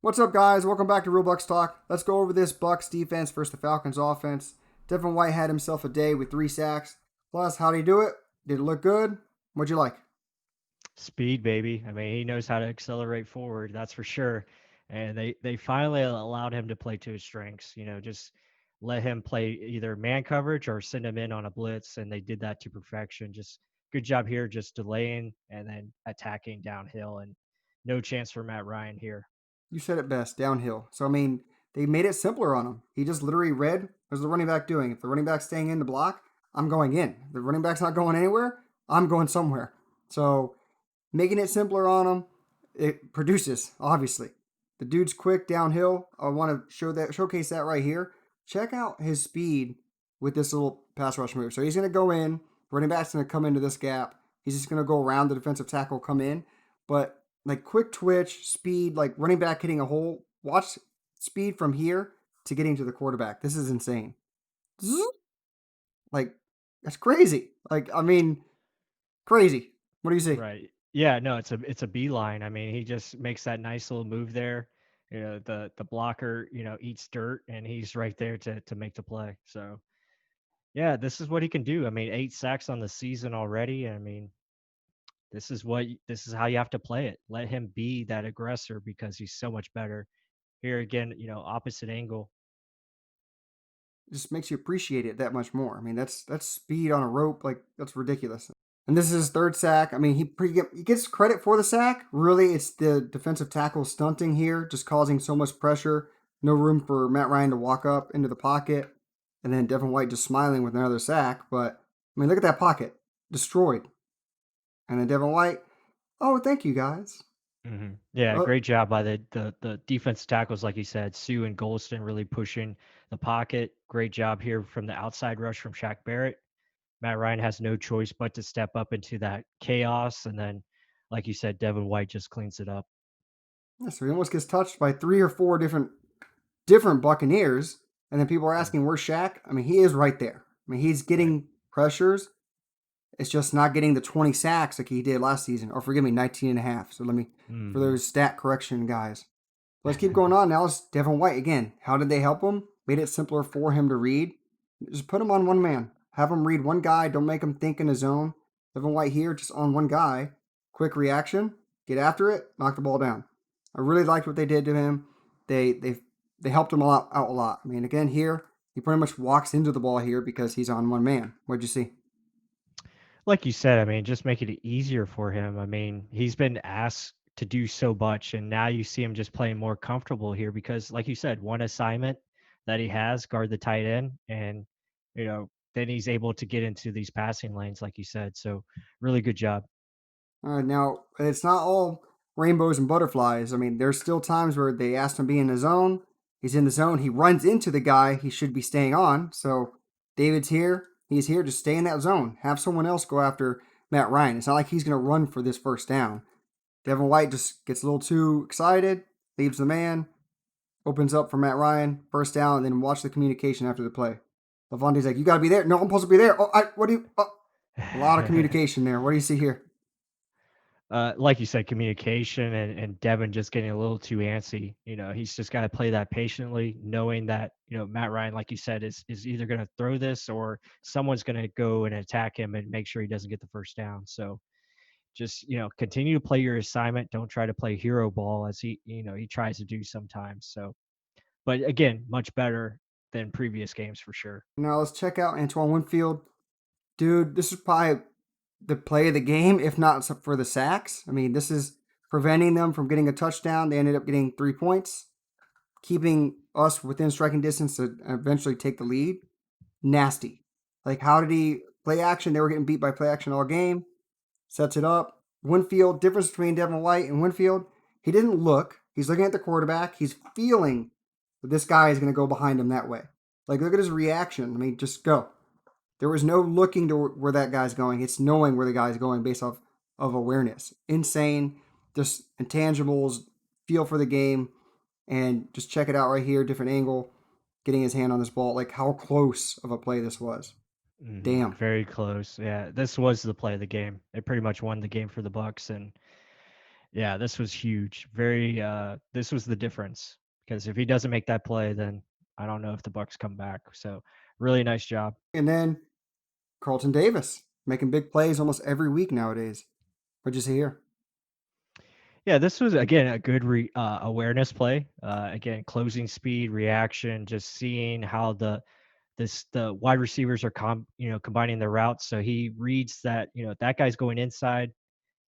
What's up, guys? Welcome back to Real Bucs Talk. Let's go over this Bucs defense versus the Falcons offense. Devin White had himself a day with 3 sacks. Plus, how'd he do it? Did it look good? What'd you like? Speed, baby. I mean, he knows how to accelerate forward, that's for sure. And they finally allowed him to play to his strengths. Just let him play either man coverage or send him in on a blitz, and they did that to perfection. Just good job here, just delaying and then attacking downhill, and no chance for Matt Ryan here. You said it best, downhill. So, I mean, they made it simpler on him. He just literally read, what's the running back doing? If the running back's staying in the block, I'm going in. If the running back's not going anywhere, I'm going somewhere. So, making it simpler on him, it produces, obviously. The dude's quick downhill. I want to showcase that right here. Check out his speed with this little pass rush move. So he's going to go in. Running back's going to come into this gap. He's just going to go around the defensive tackle, come in. But like quick twitch, speed, like running back hitting a hole. Watch speed from here to getting to the quarterback. This is insane. Like, that's crazy. Like, I mean, crazy. What do you see? Right. Yeah, no, it's a beeline. I mean, he just makes that nice little move there. The blocker, eats dirt and he's right there to make the play. So yeah, this is what he can do. I mean, 8 sacks on the season already. I mean, this is how you have to play it. Let him be that aggressor because he's so much better. Here again, opposite angle. It just makes you appreciate it that much more. I mean, that's speed on a rope. Like, that's ridiculous. And this is his 3rd sack. I mean, he gets credit for the sack. Really, it's the defensive tackle stunting here, just causing so much pressure. No room for Matt Ryan to walk up into the pocket. And then Devin White just smiling with another sack. But, I mean, look at that pocket. Destroyed. And then Devin White, oh, thank you, guys. Yeah, Oh, great job by the defense tackles, like you said, Sue and Golston really pushing the pocket. Great job here from the outside rush from Shaq Barrett. Matt Ryan has no choice but to step up into that chaos, and then, like you said, Devin White just cleans it up. yeah, so he almost gets touched by 3 or 4 different Buccaneers. And then people are Mm. asking, where's Shaq? I mean, he is right there. I mean, he's Right. getting pressures. It's just not getting the 20 sacks like he did last season. Or forgive me, 19 and a half. So for Hmm. those stat correction guys. Let's keep going on. Now it's Devin White again. How did they help him? Made it simpler for him to read. Just put him on one man. Have him read one guy. Don't make him think in his zone. Devin White here, just on one guy. Quick reaction. Get after it. Knock the ball down. I really liked what they did to him. They helped him out a lot. I mean, again here, he pretty much walks into the ball here because he's on one man. What'd you see? Like you said, I mean, just make it easier for him. I mean, he's been asked to do so much, and now you see him just playing more comfortable here because, like you said, one assignment that he has, guard the tight end, and then he's able to get into these passing lanes, like you said. So, really good job. Now, it's not all rainbows and butterflies. I mean, there's still times where they asked him to be in the zone. He's in the zone. He runs into the guy he should be staying on. So David's here. He's here to stay in that zone. Have someone else go after Matt Ryan. It's not like he's going to run for this first down. Devin White just gets a little too excited, leaves the man, opens up for Matt Ryan, first down, and then watch the communication after the play. Lavante's like, "You got to be there." No, I'm supposed to be there. Oh, what do you? Oh. A lot of communication there. What do you see here? Like you said, communication and Devin just getting a little too antsy. He's just got to play that patiently, knowing that Matt Ryan, like you said, is either going to throw this or someone's going to go and attack him and make sure he doesn't get the first down. So just continue to play your assignment. Don't try to play hero ball as he tries to do sometimes. So, but again, much better than previous games for sure. Now let's check out Antoine Winfield. Dude, this is probably the play of the game, if not for the sacks. I mean, this is preventing them from getting a touchdown. They ended up getting 3 points, keeping us within striking distance to eventually take the lead. Nasty. Like, how did he play action? They were getting beat by play action all game. Sets it up. Winfield, difference between Devin White and Winfield, he didn't look. He's looking at the quarterback. He's feeling that this guy is going to go behind him that way. Like, look at his reaction. I mean, just go. There was no looking to where that guy's going. It's knowing where the guy's going based off of awareness. Insane, just intangibles, feel for the game, and just check it out right here, different angle, getting his hand on this ball. Like how close of a play this was. Damn. Very close. Yeah, this was the play of the game. It pretty much won the game for the Bucks, and Yeah, this was huge. Very this was the difference because if he doesn't make that play, then I don't know if the Bucks come back. So, really nice job. And then Carlton Davis making big plays almost every week nowadays. What'd you see here? Yeah, this was again a good awareness play. Again, closing speed, reaction, just seeing how the wide receivers are combining their routes. So he reads that that guy's going inside,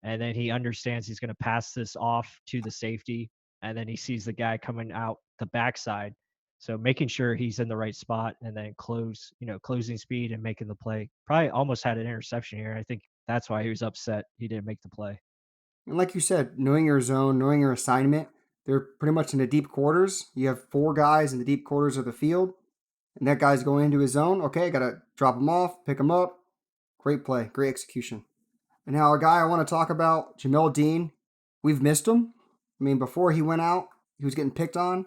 and then he understands he's going to pass this off to the safety, and then he sees the guy coming out the backside. So making sure he's in the right spot, and then closing speed and making the play. Probably almost had an interception here. I think that's why he was upset he didn't make the play. And like you said, knowing your zone, knowing your assignment, they're pretty much in the deep quarters. You have four guys in the deep quarters of the field, and that guy's going into his zone. Okay, got to drop him off, pick him up. Great play, great execution. And now a guy I want to talk about, Jamil Dean. We've missed him. I mean, before he went out, he was getting picked on.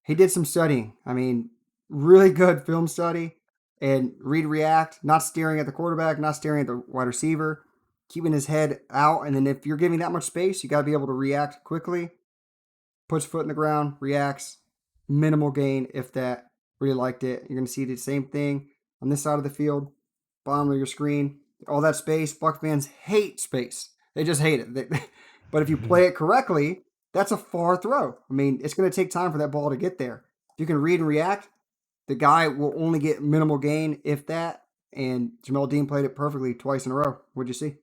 He did some studying. I mean, really good film study and read react, not staring at the quarterback, not staring at the wide receiver, keeping his head out. And then if you're giving that much space, you got to be able to react quickly. Puts foot in the ground, reacts, minimal gain, if that. Really liked it. You're going to see the same thing on this side of the field, bottom of your screen. All that space. Buck fans hate space. They just hate it. But if you play it correctly, that's a far throw. I mean, it's going to take time for that ball to get there. If you can read and react, the guy will only get minimal gain, if that. And Jamel Dean played it perfectly twice in a row. What'd you see?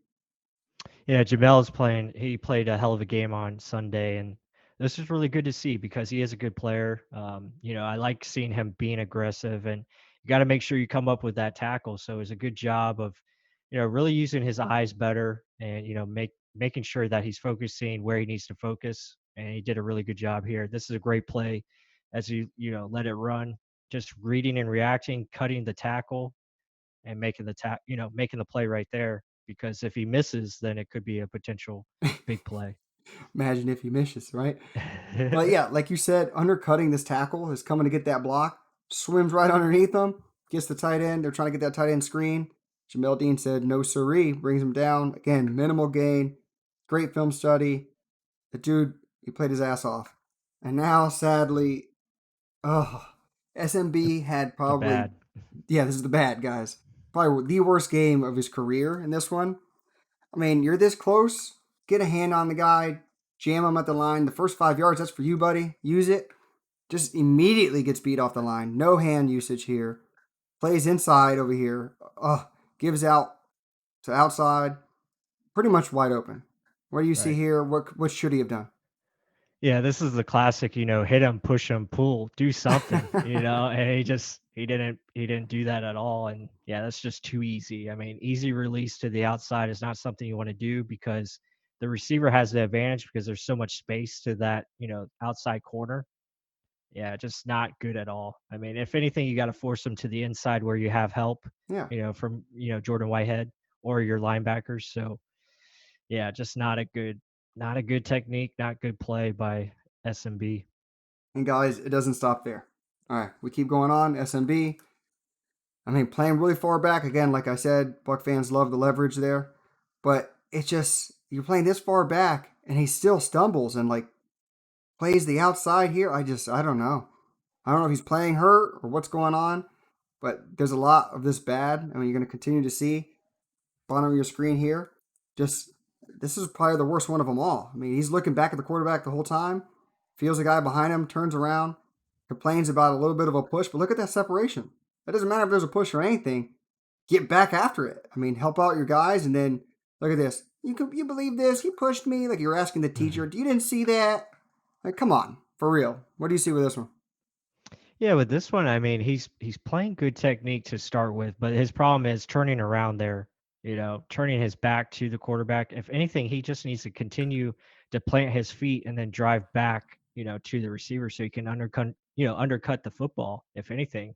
Yeah, Jamel's playing. He played a hell of a game on Sunday, and this is really good to see because he is a good player. I like seeing him being aggressive, and you got to make sure you come up with that tackle. So it's a good job of, really using his eyes better, and making sure that he's focusing where he needs to focus. And he did a really good job here. This is a great play, as let it run, just reading and reacting, cutting the tackle, and making the play right there. Because if he misses, then it could be a potential big play. Imagine if he misses, right? But yeah, like you said, undercutting this tackle is coming to get that block, swims right underneath him, gets the tight end. They're trying to get that tight end screen. Jamel Dean said, no siree, brings him down. Again, minimal gain. Great film study. The dude, he played his ass off. And now, sadly, oh, SMB had The probably, bad. yeah, this is the bad, guys. Probably the worst game of his career in this one. I mean, you're this close. Get a hand on the guy, jam him at the line. The first 5 yards, that's for you, buddy. Use it. Just immediately gets beat off the line. No hand usage here. Plays inside over here. Gives out to outside. Pretty much wide open. What do you see Right. here? What should he have done? Yeah, this is the classic, hit him, push him, pull, do something, and he didn't do that at all. And yeah, that's just too easy. I mean, easy release to the outside is not something you want to do because the receiver has the advantage because there's so much space to that, outside corner. Yeah, just not good at all. I mean, if anything, you got to force them to the inside where you have help, Yeah. from, Jordan Whitehead or your linebackers. So yeah, just not a good technique, not good play by SMB. And guys, it doesn't stop there. All right, we keep going on. SMB. I mean, playing really far back again. Like I said, Buck fans love the leverage there, but it's just you're playing this far back, and he still stumbles and like plays the outside here. I don't know. I don't know if he's playing hurt or what's going on, but there's a lot of this bad. I mean, you're going to continue to see bottom of your screen here. Just this is probably the worst one of them all. I mean, he's looking back at the quarterback the whole time, feels a guy behind him, turns around, complains about a little bit of a push, but look at that separation. It doesn't matter if there's a push or anything. Get back after it. I mean, help out your guys, and then look at this. You believe this? He pushed me. Like you're asking the teacher, you didn't see that? Like, come on, for real. What do you see with this one? Yeah, with this one, I mean, he's playing good technique to start with, but his problem is turning around there, turning his back to the quarterback. If anything, he just needs to continue to plant his feet and then drive back, to the receiver so he can undercut the football, if anything.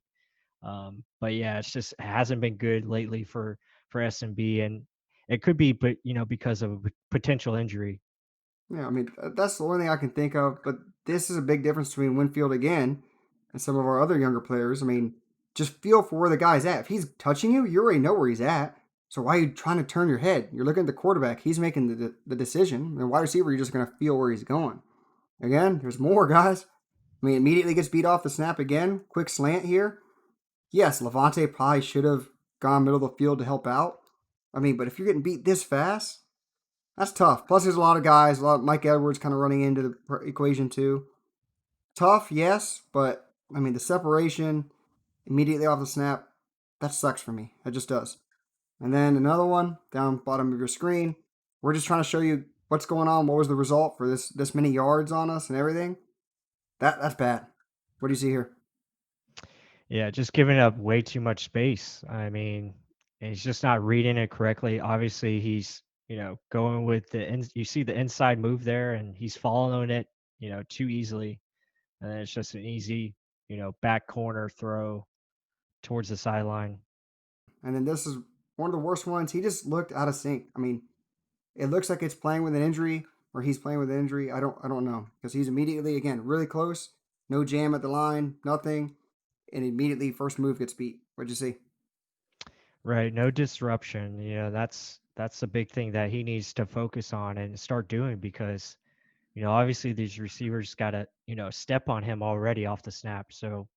But yeah, it hasn't been good lately for SMB, and it could be, but because of a potential injury. Yeah, I mean, that's the only thing I can think of. But this is a big difference between Winfield again and some of our other younger players. I mean, just feel for where the guy's at. If he's touching you, you already know where he's at. So why are you trying to turn your head? You're looking at the quarterback. He's making the decision. And wide receiver, you're just going to feel where he's going. Again, there's more, guys. I mean, immediately gets beat off the snap again. Quick slant here. Yes, Levante probably should have gone middle of the field to help out. I mean, but if you're getting beat this fast, that's tough. Plus, there's a lot of guys, a lot of Mike Edwards kind of running into the equation too. Tough, yes, but I mean, the separation immediately off the snap, that sucks for me. It just does. And then another one down bottom of your screen. We're just trying to show you what's going on. What was the result for this many yards on us and everything? That's bad. What do you see here? Yeah, just giving up way too much space. I mean, he's just not reading it correctly. Obviously, he's, going with you see the inside move there, and he's following it, too easily. And then it's just an easy, back corner throw towards the sideline. And then this is one of the worst ones. He just looked out of sync. I mean, it looks like it's playing with an injury or he's playing with an injury. I don't know because he's immediately again really close. No jam at the line, nothing, and immediately first move gets beat. What'd you see? Right, no disruption. That's a big thing that he needs to focus on and start doing because, obviously these receivers got to, step on him already off the snap. So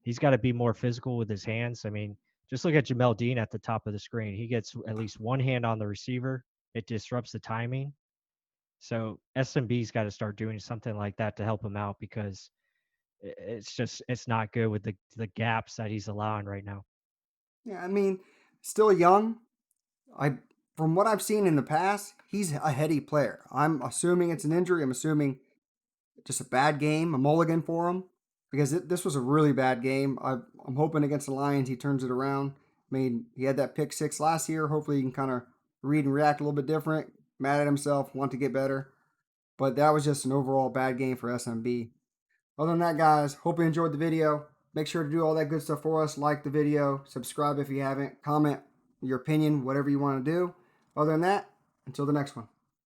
he's got to be more physical with his hands. I mean, just look at Jamel Dean at the top of the screen. He gets at least one hand on the receiver. It disrupts the timing. So SMB's got to start doing something like that to help him out because it's not good with the gaps that he's allowing right now. Yeah, I mean, still young. I From what I've seen in the past, he's a heady player. I'm assuming it's an injury. I'm assuming just a bad game, a mulligan for him, because this was a really bad game. I'm hoping against the Lions he turns it around. I mean, he had that pick six last year. Hopefully, he can kind of read and react a little bit different. Mad at himself, want to get better. But that was just an overall bad game for SMB. Other than that, guys, hope you enjoyed the video. Make sure to do all that good stuff for us. Like the video, subscribe if you haven't, comment your opinion, whatever you want to do. Other than that, until the next one.